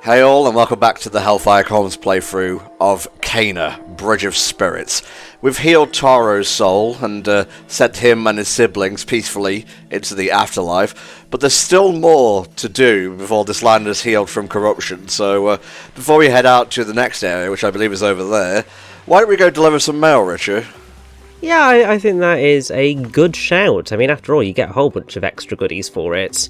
Hey all, and welcome back to the HellfireComms playthrough of Cana, Bridge of Spirits. We've healed Taro's soul and sent him and his siblings peacefully into the afterlife, but there's still more to do before this land is healed from corruption, so before we head out to the next area, which I believe is over there, why don't we go deliver some mail, Richard? Yeah, I think that is a good shout. I mean, after all, you get a whole bunch of extra goodies for it.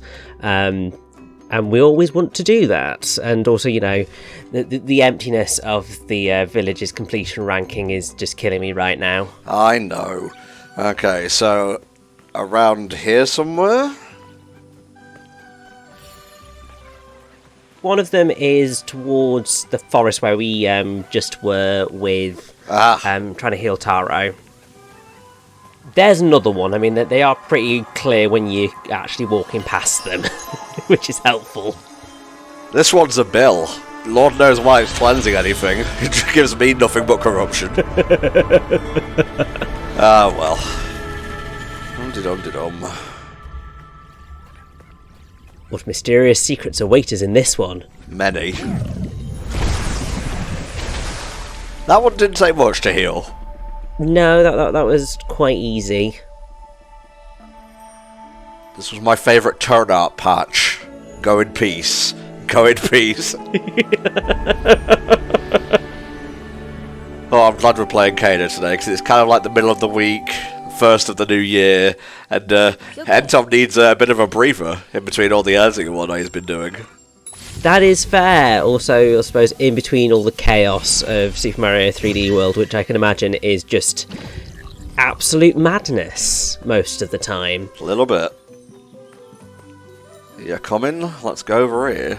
And we always want to do that. And also, you know, the emptiness of the village's completion ranking is just killing me right now. I know. Okay, so around here somewhere? One of them is towards the forest where we just were with trying to heal Taro. There's another one. I mean, they are pretty clear when you're actually walking past them, which is helpful. This one's a bill. Lord knows why it's cleansing anything. It gives me nothing but corruption. Ah, well. Dum-de-dum-de-dum. What mysterious secrets await us in this one? Many. That one didn't take much to heal. No, that was quite easy. This was my favourite turnout patch. Go in peace. Go in peace. Oh, I'm glad we're playing Cana today, because it's kind of like the middle of the week, first of the new year, and Entom needs a bit of a breather in between all the editing and whatnot he's been doing. That is fair. Also, I suppose, in between all the chaos of Super Mario 3D World, which I can imagine is just absolute madness most of the time. A little bit. Yeah, come in. Let's go over here.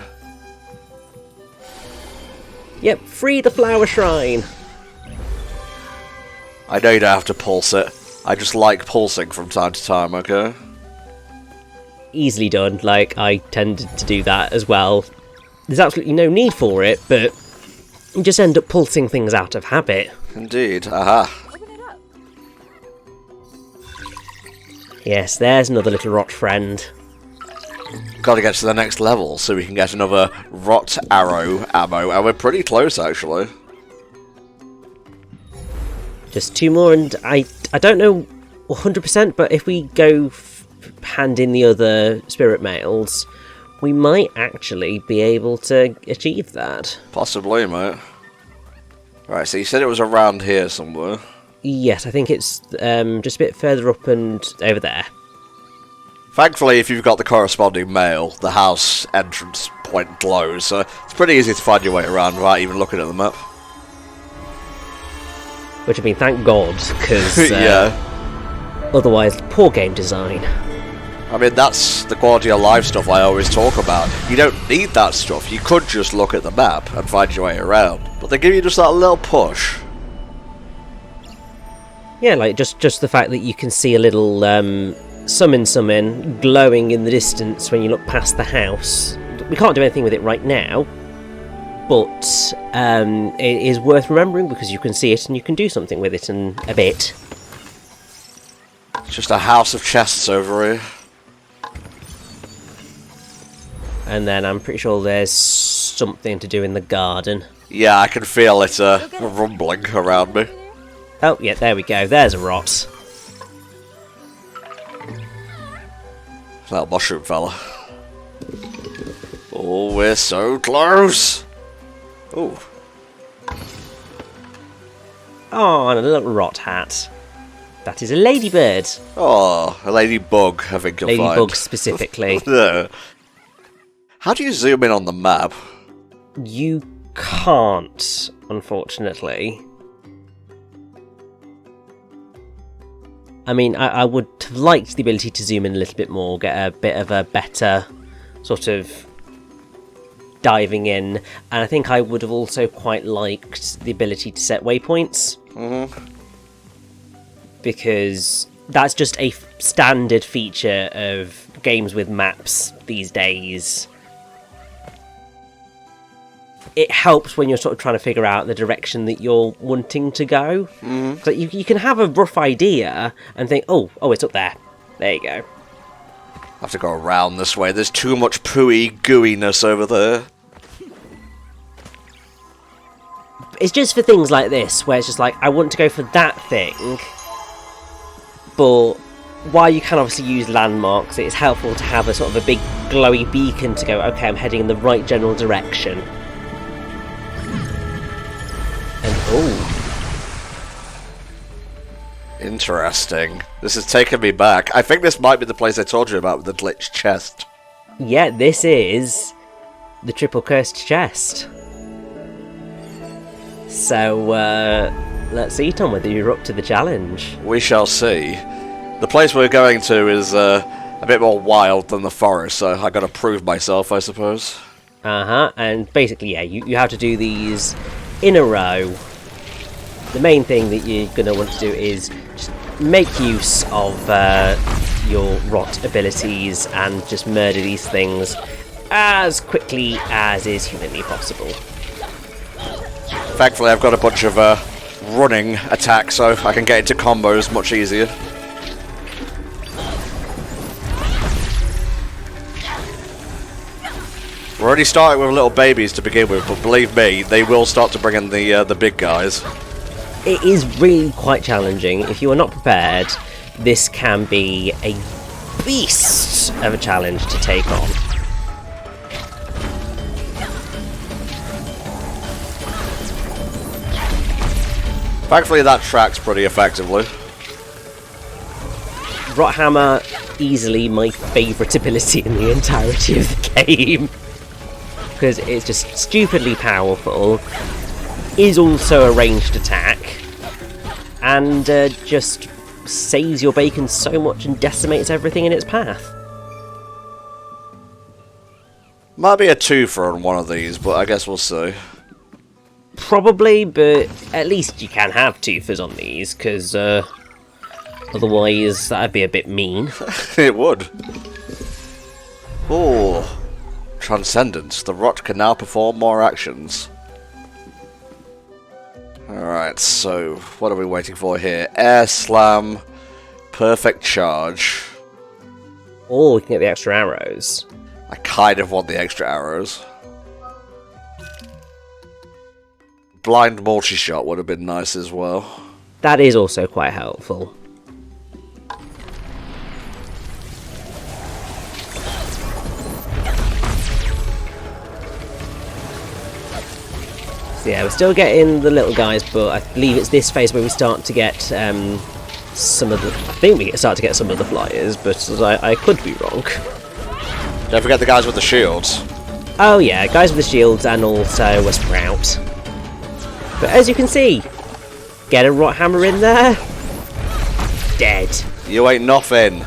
Yep, free the flower shrine. I know you don't have to pulse it. I just like pulsing from time to time, okay? Easily done. Like, I tended to do that as well. There's absolutely no need for it, but you just end up pulsing things out of habit. Indeed. Aha. Yes, there's another little rot friend. Gotta get to the next level so we can get another rot arrow ammo, and we're pretty close actually. Just two more, and I don't know 100%, but if we go hand in the other spirit mails, we might actually be able to achieve that. Possibly, mate. Right, so you said it was around here somewhere. Yes, I think it's just a bit further up and over there. Thankfully, if you've got the corresponding mail, the house entrance point glows, so it's pretty easy to find your way around without even looking at the map. Which, I mean, thank God, because yeah. Otherwise, poor game design. I mean, that's the quality of life stuff I always talk about. You don't need that stuff. You could just look at the map and find your way around. But they give you just that little push. Yeah, like just the fact that you can see a little summon glowing in the distance when you look past the house. We can't do anything with it right now, but it is worth remembering because you can see it and you can do something with it in a bit. It's just a house of chests over here. And then I'm pretty sure there's something to do in the garden. Yeah, I can feel it rumbling around me. Oh, yeah, there we go. There's a rot. That mushroom fella. Oh, we're so close. Oh. Oh, and a little rot hat. That is a ladybird. Oh, a ladybug, I think you'll find. Ladybug specifically. Yeah. How do you zoom in on the map? You can't, unfortunately. I mean, I would have liked the ability to zoom in a little bit more, get a bit of a better sort of diving in, and I think I would have also quite liked the ability to set waypoints. Mm-hmm. Because that's just a standard feature of games with maps these days. It helps when you're sort of trying to figure out the direction that you're wanting to go. Mm-hmm. So you can have a rough idea and think, oh, it's up there. There you go. I have to go around this way. There's too much pooey gooiness over there. It's just for things like this, where it's just like, I want to go for that thing, but while you can obviously use landmarks, it is helpful to have a sort of a big glowy beacon to go, okay, I'm heading in the right general direction. And, oh. Interesting. This is taking me back. I think this might be the place I told you about with the glitched chest. Yeah, this is the triple cursed chest. So, let's see, Tom, whether you're up to the challenge. We shall see. The place we're going to is a bit more wild than the forest, so I gotta prove myself, I suppose. Uh-huh, and basically, yeah, you have to do these in a row. The main thing that you're going to want to do is just make use of your rot abilities and just murder these things as quickly as is humanly possible. Thankfully, I've got a bunch of running attacks, so I can get into combos much easier. We're already starting with little babies to begin with, but believe me, they will start to bring in the big guys. It is really quite challenging. If you are not prepared, this can be a beast of a challenge to take on. Thankfully, that tracks pretty effectively. Rot Hammer, easily my favourite ability in the entirety of the game. Because it's just stupidly powerful, is also a ranged attack, and just saves your bacon so much and decimates everything in its path. Might be a twofer on one of these, but I guess we'll see. Probably, but at least you can have twofers on these, because otherwise that'd be a bit mean. It would. Oh, Transcendence. The rot can now perform more actions. Alright, so what are we waiting for here? Air Slam, Perfect Charge. Or we can get the extra arrows. I kind of want the extra arrows. Blind multi-shot would have been nice as well. That is also quite helpful. So yeah, we're still getting the little guys, but I believe it's this phase where we start to get some of the... I think we start to get some of the flyers, but I could be wrong. Don't forget the guys with the shields. Oh yeah, guys with the shields and also a sprout. But as you can see, get a rot hammer in there, dead. You ain't nothing.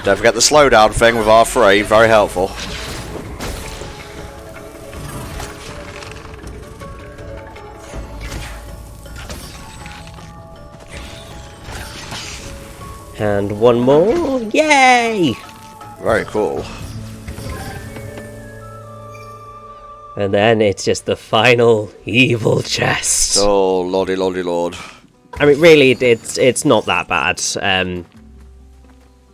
Don't forget the slowdown thing with R3, very helpful. And one more, yay! Very cool. And then it's just the final evil chest. Oh, lordy, lordy, lord. I mean, really, it's not that bad.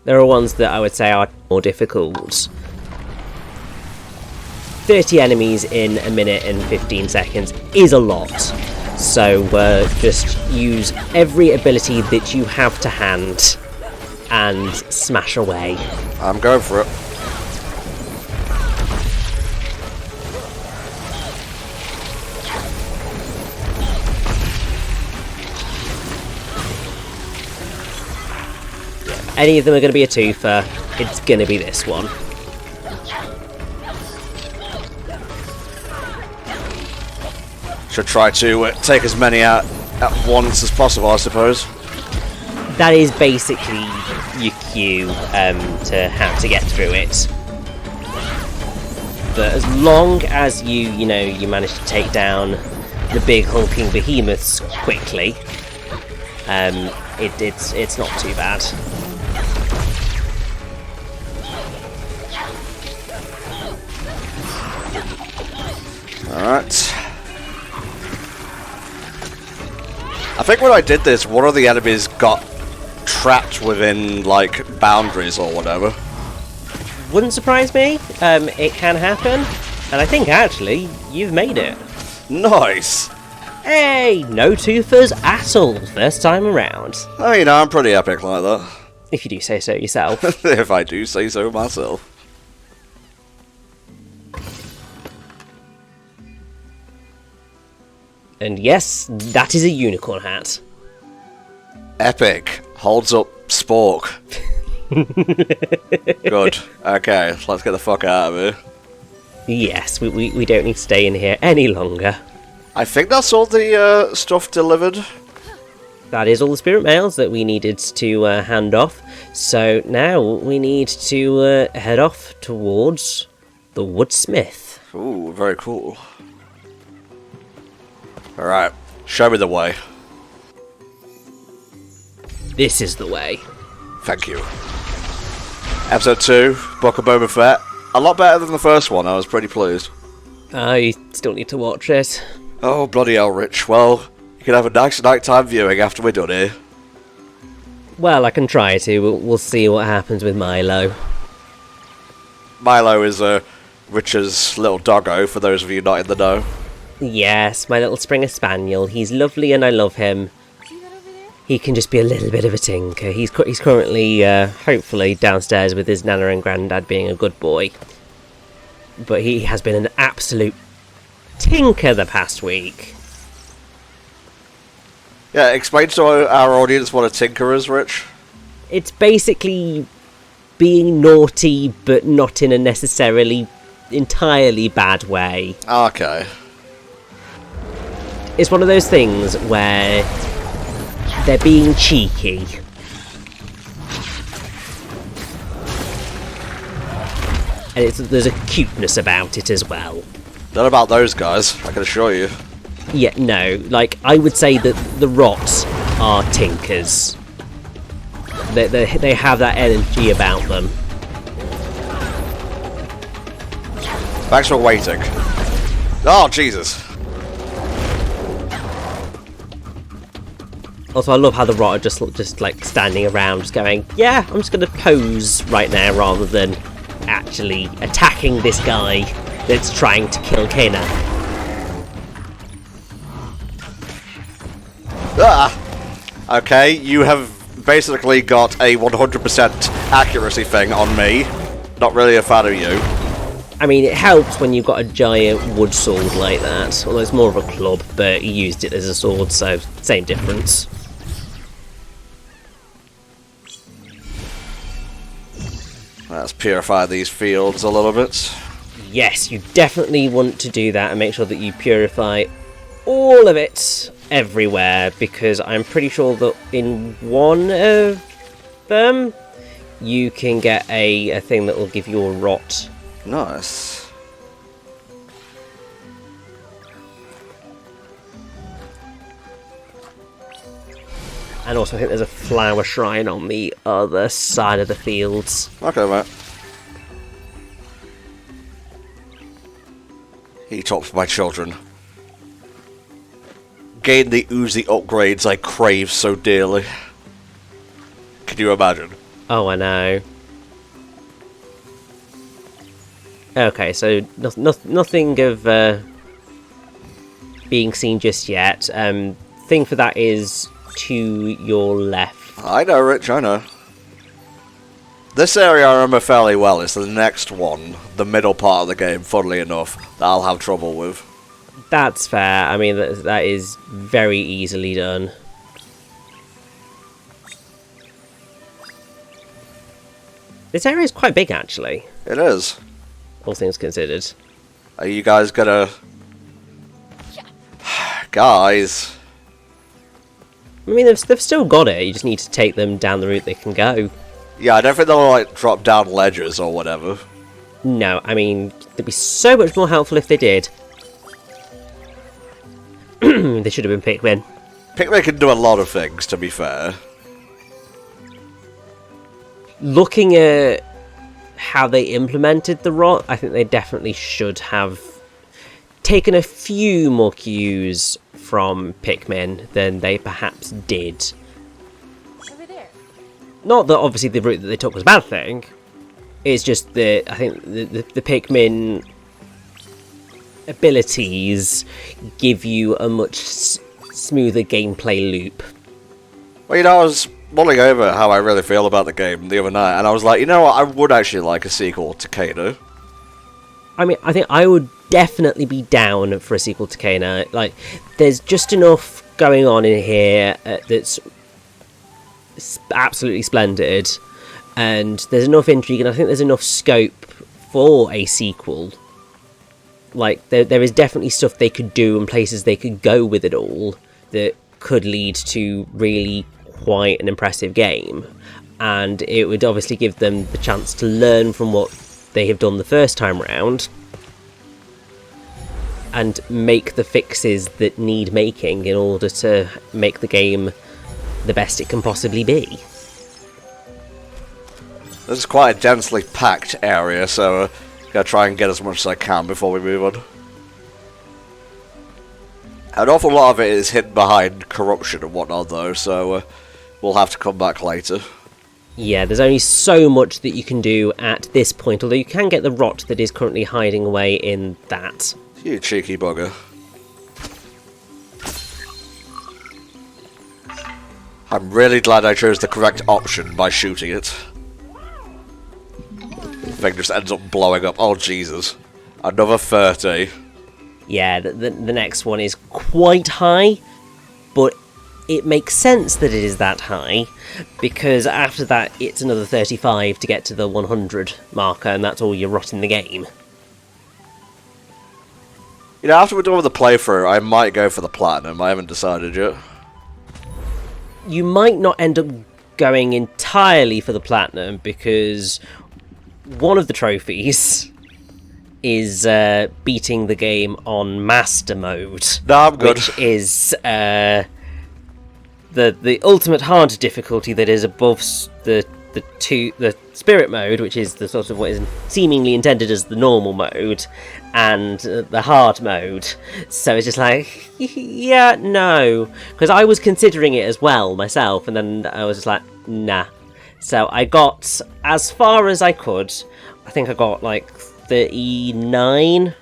There are ones that I would say are more difficult. 30 enemies in a minute and 15 seconds is a lot. So just use every ability that you have to hand and smash away. I'm going for it. Any of them are going to be a twofer, it's going to be this one. Should try to take as many out at once as possible, I suppose. That is basically your cue to how to get through it. But as long as you manage to take down the big hulking behemoths quickly, it's not too bad. Alright. I think when I did this, one of the enemies got trapped within, like, boundaries or whatever. Wouldn't surprise me. It can happen. And I think, actually, you've made it. Nice! Hey, no twofers at all, first time around. Oh, you know, I'm pretty epic like that. If you do say so yourself. If I do say so myself. And yes, that is a unicorn hat. Epic. Holds up spork. Good. Okay, let's get the fuck out of here. Yes, we don't need to stay in here any longer. I think that's all the stuff delivered. That is all the spirit mails that we needed to hand off. So now we need to head off towards the Woodsmith. Ooh, very cool. Alright, show me the way. This is the way. Thank you. Episode 2, Book of Boba Fett. A lot better than the first one, I was pretty pleased. I still need to watch it. Oh, bloody hell, Rich. Well, you can have a nice nighttime viewing after we're done here. Well, I can try to. We'll see what happens with Milo. Milo is Rich's little doggo, for those of you not in the know. Yes, my little Springer Spaniel. He's lovely and I love him. He can just be a little bit of a tinker. He's currently, hopefully, downstairs with his Nana and Grandad being a good boy. But he has been an absolute tinker the past week. Yeah, explain to our audience what a tinker is, Rich. It's basically being naughty, but not in a necessarily entirely bad way. Okay. It's one of those things where they're being cheeky. And there's a cuteness about it as well. Not about those guys, I can assure you. Yeah, no, like, I would say that the Rots are tinkers. They have that energy about them. Thanks for waiting. Oh, Jesus. Also, I love how the Rot are just like standing around, just going, yeah, I'm just going to pose right now rather than actually attacking this guy that's trying to kill Kana. Ah! Okay, you have basically got a 100% accuracy thing on me. Not really a fan of you. I mean, it helps when you've got a giant wood sword like that. Although it's more of a club, but he used it as a sword, so same difference. Let's purify these fields a little bit. Yes, you definitely want to do that and make sure that you purify all of it everywhere, because I'm pretty sure that in one of them you can get a thing that will give you a rot. Nice. And also I think there's a flower shrine on the other side of the fields. Okay, mate. Heat up my children. Gain the oozy upgrades I crave so dearly. Can you imagine? Oh, I know. Okay, so nothing of being seen just yet. Thing for that is to your left. I know, Rich, I know. This area I remember fairly well. It's the next one, the middle part of the game, funnily enough, that I'll have trouble with. That's fair. I mean, that is very easily done. This area is quite big, actually. It is. All things considered. Are you guys gonna... Guys... I mean, they've still got it. You just need to take them down the route they can go. Yeah, I don't think they'll, like, drop down ledges or whatever. No, I mean, they'd be so much more helpful if they did. They should have been Pikmin. Pikmin can do a lot of things, to be fair. Looking at how they implemented the rot, I think they definitely should have taken a few more cues from Pikmin than they perhaps did. Over there. Not that obviously the route that they took was a bad thing. It's just that I think the Pikmin abilities give you a much smoother gameplay loop. Well, you know, I was mulling over how I really feel about the game the other night, and I was like, you know what, I would actually like a sequel to Kano. I mean, I think I would definitely be down for a sequel to Kano. Like, there's just enough going on in here that's absolutely splendid, and there's enough intrigue, and I think there's enough scope for a sequel. Like, there is definitely stuff they could do and places they could go with it all that could lead to really quite an impressive game, and it would obviously give them the chance to learn from what they have done the first time round and make the fixes that need making in order to make the game the best it can possibly be. This is quite a densely packed area, so gotta try and get as much as I can before we move on. An awful lot of it is hidden behind corruption and whatnot though, so we'll have to come back later. Yeah, there's only so much that you can do at this point, although you can get the rot that is currently hiding away in that. You cheeky bugger. I'm really glad I chose the correct option by shooting it. The thing just ends up blowing up. Oh, Jesus. Another 30. Yeah, the next one is quite high, but it makes sense that it is that high, because after that it's another 35 to get to the 100 marker, and that's all you're rot in the game. You know, after we're done with the playthrough, I might go for the platinum. I haven't decided yet. You might not end up going entirely for the platinum, because one of the trophies is beating the game on Master Mode. No, I'm good. Which is the ultimate hard difficulty that is above the Spirit Mode, which is the sort of what is seemingly intended as the normal mode, and the hard mode. So it's just like, yeah, no. Because I was considering it as well myself, and then I was just like, nah. So I got as far as I could. I think I got like 39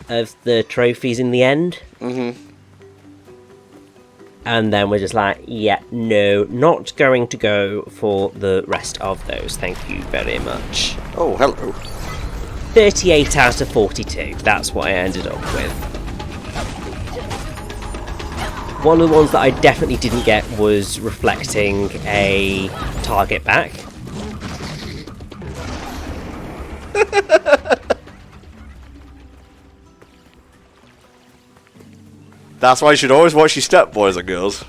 of the trophies in the end. Mm-hmm. And then we're just like, yeah, no, not going to go for the rest of those. Thank you very much. Oh, hello. 38 out of 42. That's what I ended up with. One of the ones that I definitely didn't get was reflecting a target back. That's why you should always watch your step, boys and girls.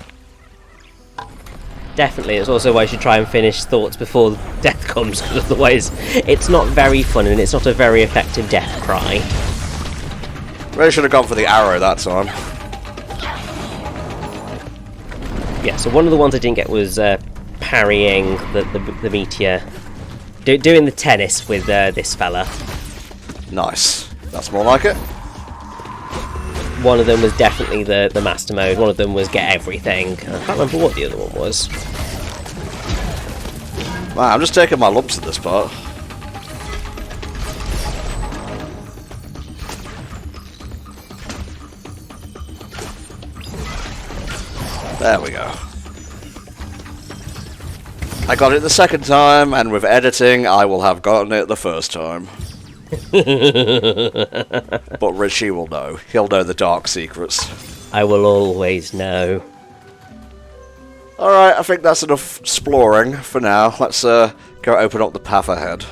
Definitely, it's also why you should try and finish thoughts before death comes, because otherwise it's not very fun and it's not a very effective death cry. Really should have gone for the arrow that time. Yeah, so one of the ones I didn't get was parrying the meteor. Doing the tennis with this fella. Nice. That's more like it. One of them was definitely the master mode. One of them was get everything. I can't remember what the other one was. Man, I'm just taking my lumps at this part. There we go. I got it the second time, and with editing, I will have gotten it the first time. But Richie will know. He'll know the dark secrets. I will always know. Alright, I think that's enough exploring for now. Let's go open up the path ahead.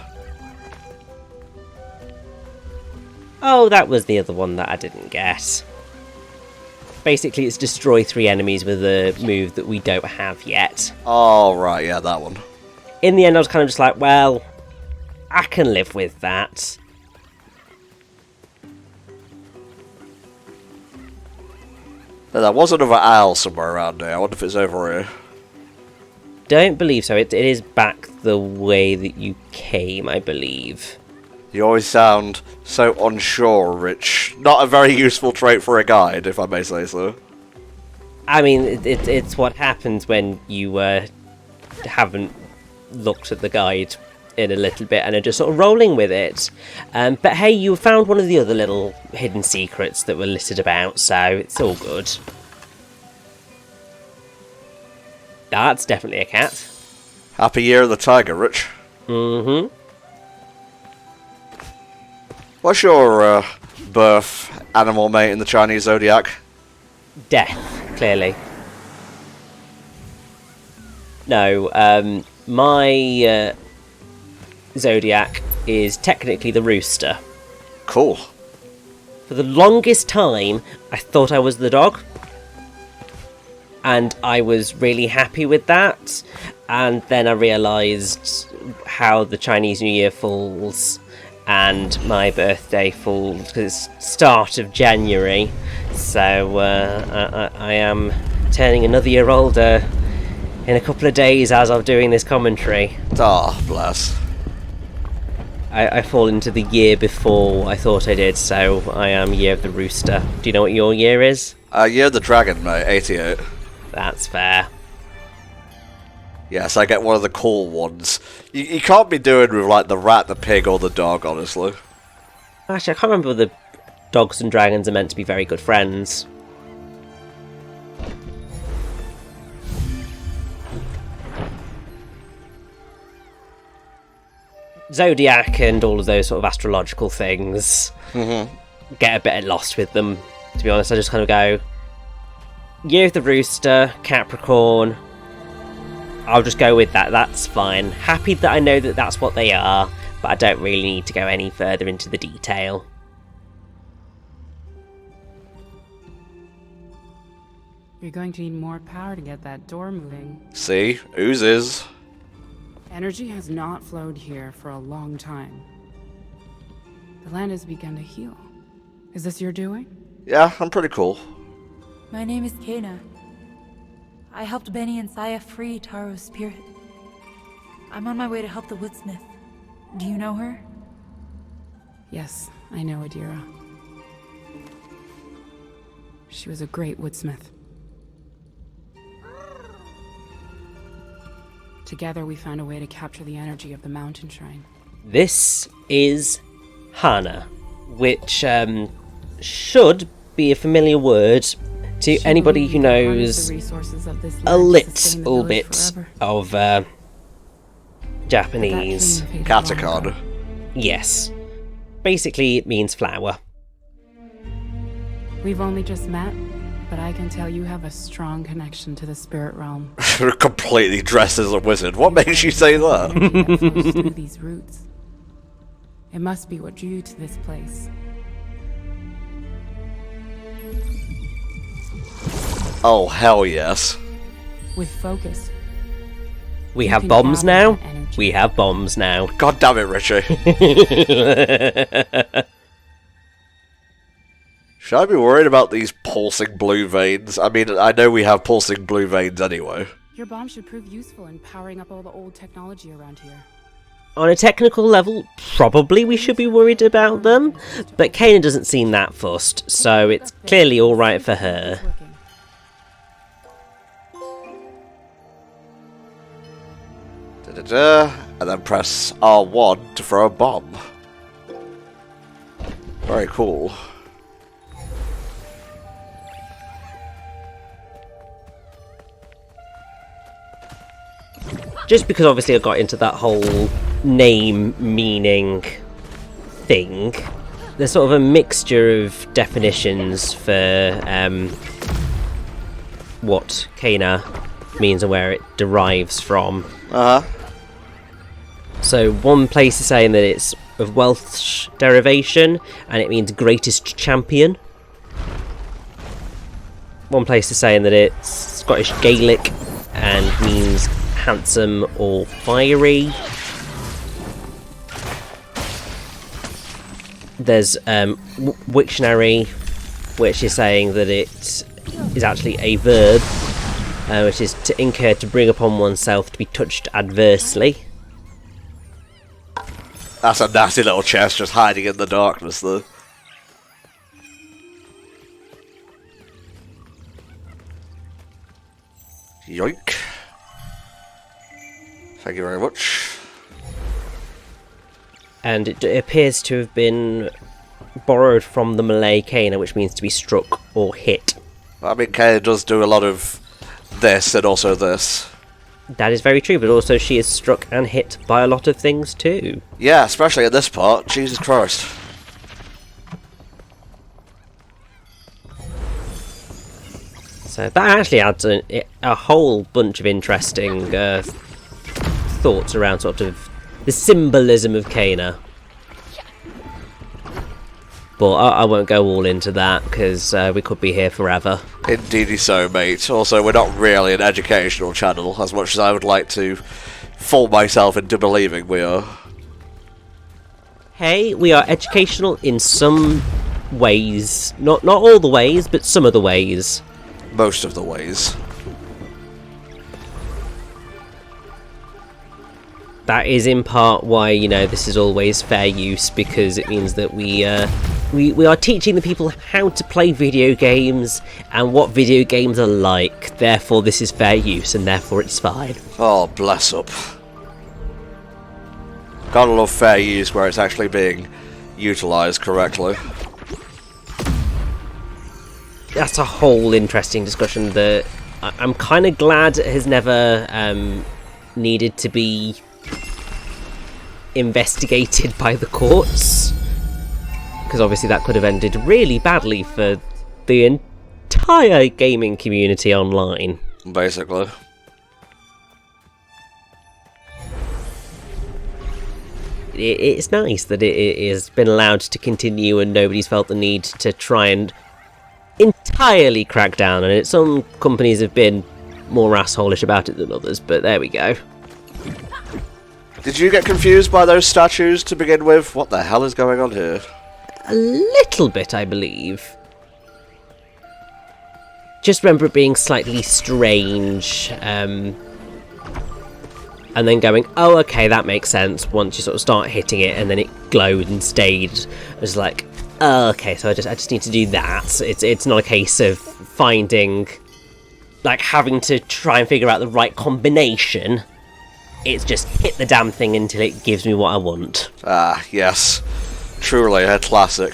Oh, that was the other one that I didn't get. Basically, it's destroy 3 enemies with a move that we don't have yet. Oh, right, yeah, that one. In the end, I was kind of just like, well, I can live with that. There was another owl somewhere around here. I wonder if it's over here. Don't believe so. It is back the way that you came, I believe. You always sound so unsure, Rich. Not a very useful trait for a guide, if I may say so. I mean, it's what happens when you haven't looked at the guide in a little bit and are just sort of rolling with it. But hey, you found one of the other little hidden secrets that were listed about, so it's all good. That's definitely a cat. Happy Year of the Tiger, Rich. Mm-hmm. What's your birth animal, mate, in the Chinese zodiac? Death, clearly. No, my zodiac is technically the rooster. Cool. For the longest time, I thought I was the dog. And I was really happy with that. And then I realised how the Chinese New Year falls and my birthday falls because it's start of January. So I am turning another year older in a couple of days as I'm doing this commentary. Ah, bless. I fall into the year before I thought I did, so I am Year of the Rooster. Do you know what your year is? Year of the Dragon, mate, 88. That's fair. Yes, I get one of the cool ones. You can't be doing with, like, the rat, the pig, or the dog, honestly. Actually, I can't remember whether dogs and dragons are meant to be very good friends. Zodiac and all of those sort of astrological things get a bit lost with them, to be honest. I just kind of go, Year of the Rooster, Capricorn, I'll just go with that, that's fine. Happy that I know that that's what they are, but I don't really need to go any further into the detail. You're going to need more power to get that door moving. See? Oozes. Energy has not flowed here for a long time. The land has begun to heal. Is this your doing? Yeah, I'm pretty cool. My name is Kana. I helped Benny and Saya free Taro's spirit. I'm on my way to help the woodsmith. Do you know her? Yes, I know Adira. She was a great woodsmith. Together we found a way to capture the energy of the mountain shrine. This is Hana, which should be a familiar word to anybody who knows a little bit of Japanese. Katakon. Yes. Basically, it means flower. We've only just met, but I can tell you have a strong connection to the spirit realm. You're completely dressed as a wizard. What makes you say that? That flows through these roots. It must be what drew you to this place. Oh, hell yes. With focus. We You have can bombs gather now. that energy. We have bombs now. God damn it, Richie. Should I be worried about these pulsing blue veins? I mean, I know we have pulsing blue veins anyway. Your bomb should prove useful in powering up all the old technology around here. On a technical level, probably we should be worried about them, but Kana doesn't seem that fussed, so it's clearly alright for her. It's working. Da-da-da, and then press R1 to throw a bomb. Very cool. Just because obviously I got into that whole name meaning thing, there's sort of a mixture of definitions for what Kana means and where it derives from. Uh-huh. So one place is saying that it's of Welsh derivation and it means greatest champion. One place is saying that it's Scottish Gaelic and means handsome or fiery. There's Wiktionary, which is saying that it is actually a verb, which is to incur, to bring upon oneself, to be touched adversely. That's a nasty little chest just hiding in the darkness, though. Yoink. Thank you very much. And it appears to have been borrowed from the Malay Kana, which means to be struck or hit. I mean, Kay does do a lot of this and also this. That is very true, but also she is struck and hit by a lot of things too. Yeah, especially at this part. Jesus Christ. So that actually adds a whole bunch of interesting thoughts around sort of the symbolism of Kana. But I won't go all into that, because we could be here forever. Indeedy so, mate. Also, we're not really an educational channel, as much as I would like to fool myself into believing we are. Hey, we are educational in some ways. Not all the ways, but some of the ways. Most of the ways. That is in part why, you know, this is always fair use, because it means that we are teaching the people how to play video games and what video games are like. Therefore, this is fair use, and therefore it's fine. Oh, bless up. Gotta love fair use where it's actually being utilised correctly. That's a whole interesting discussion that I'm kind of glad has never needed to be investigated by the courts, because obviously that could have ended really badly for the entire gaming community online. Basically. It's nice that it has been allowed to continue and nobody's felt the need to try and entirely crack down on it. Some companies have been more assholish about it than others, but there we go. Did you get confused by those statues to begin with? What the hell is going on here? A little bit, I believe. Just remember it being slightly strange, and then going, oh, okay, that makes sense, once you sort of start hitting it, and then it glowed and stayed. It was like, oh, okay, so I just need to do that. It's not a case of finding, like, having to try and figure out the right combination. It's just hit the damn thing until it gives me what I want. Ah, yes. Truly a classic.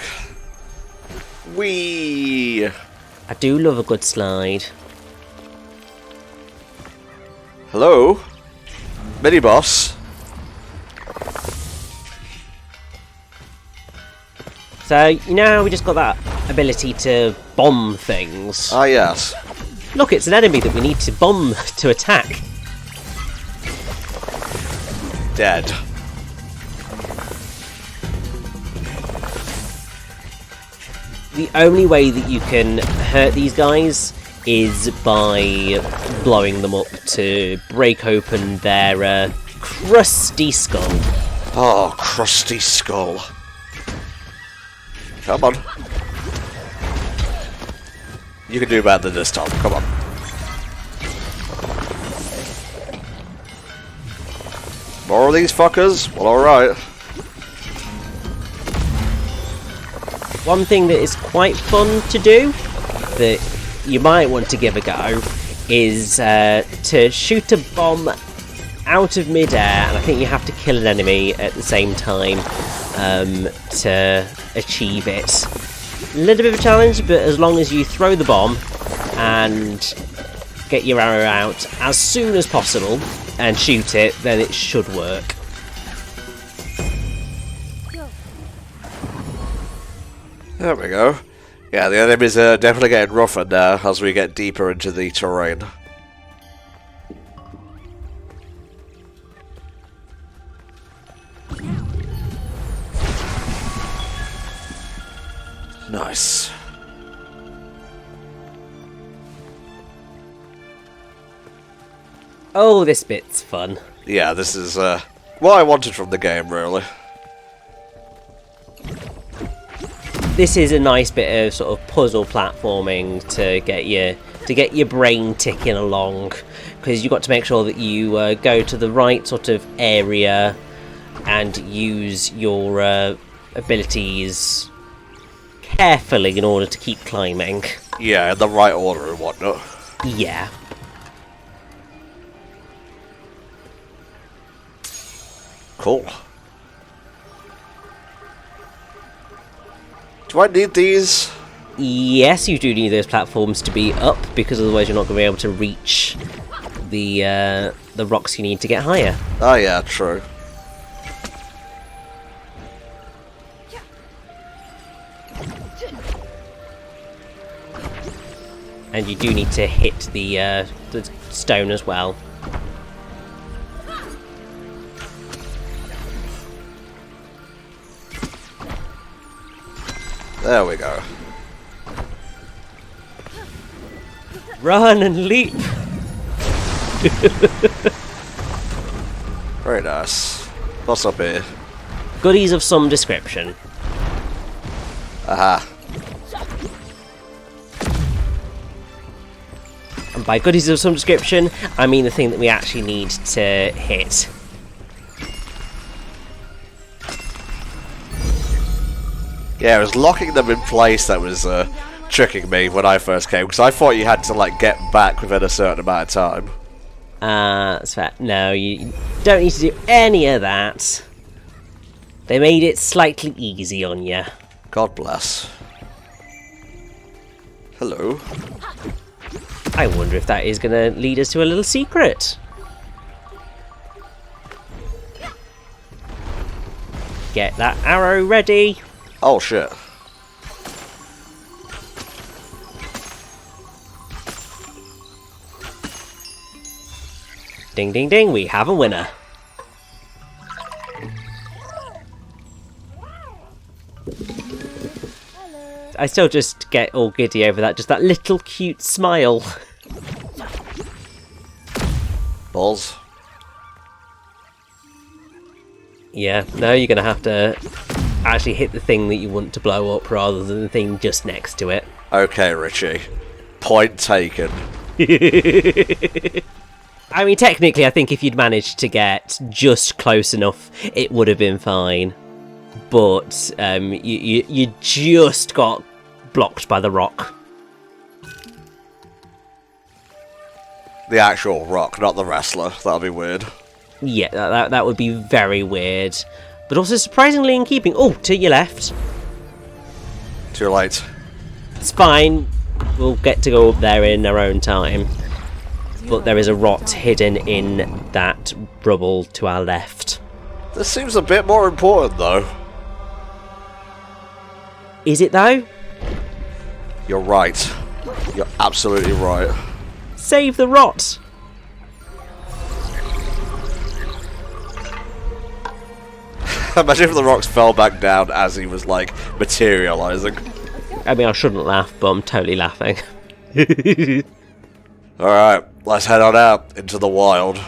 Whee! I do love a good slide. Hello? Mini-boss? So, you know how we just got that ability to bomb things? Ah, yes. Look, it's an enemy that we need to bomb to attack. Dead. The only way that you can hurt these guys is by blowing them up to break open their crusty skull. Oh, crusty skull. Come on. You can do better than this, Tom. Come on. More of these fuckers? Well, alright. One thing that is quite fun to do, that you might want to give a go, is to shoot a bomb out of midair, and I think you have to kill an enemy at the same time to achieve it. A little bit of a challenge, but as long as you throw the bomb and get your arrow out as soon as possible and shoot it, then it should work. There we go. Yeah, the enemies are definitely getting rougher now as we get deeper into the terrain. Nice. Oh, this bit's fun. Yeah, this is what I wanted from the game, really. This is a nice bit of sort of puzzle platforming to get your brain ticking along, because you've got to make sure that you go to the right sort of area and use your abilities carefully in order to keep climbing. Yeah, in the right order and whatnot. Yeah. Cool. Do I need these? Yes, you do need those platforms to be up, because otherwise you're not going to be able to reach the rocks you need to get higher. Oh yeah, true. And you do need to hit the stone as well. There we go. Run and leap! Very nice. What's up here? Goodies of some description. Aha. And by goodies of some description, I mean the thing that we actually need to hit. Yeah, it was locking them in place that was tricking me when I first came, because I thought you had to like get back within a certain amount of time. That's fair. No, you don't need to do any of that. They made it slightly easy on you. God bless. Hello. I wonder if that is going to lead us to a little secret. Get that arrow ready. Oh shit. Ding ding ding, we have a winner. I still just get all giddy over that, just that little cute smile. Balls. Yeah, no, you're going to have to actually hit the thing that you want to blow up rather than the thing just next to it. Okay, Richie. Point taken. I mean, technically, I think if you'd managed to get just close enough, it would have been fine. But you just got blocked by the rock. The actual rock, not the wrestler. That'll be weird. Yeah, that would be very weird. But also surprisingly in keeping. Oh, to your left. Too late. It's fine. We'll get to go up there in our own time. But there is a rot hidden in that rubble to our left. This seems a bit more important, though. Is it, though? You're right. You're absolutely right. Save the rot! Imagine if the rocks fell back down as he was, like, materialising. I mean, I shouldn't laugh, but I'm totally laughing. Alright, let's head on out into the wild.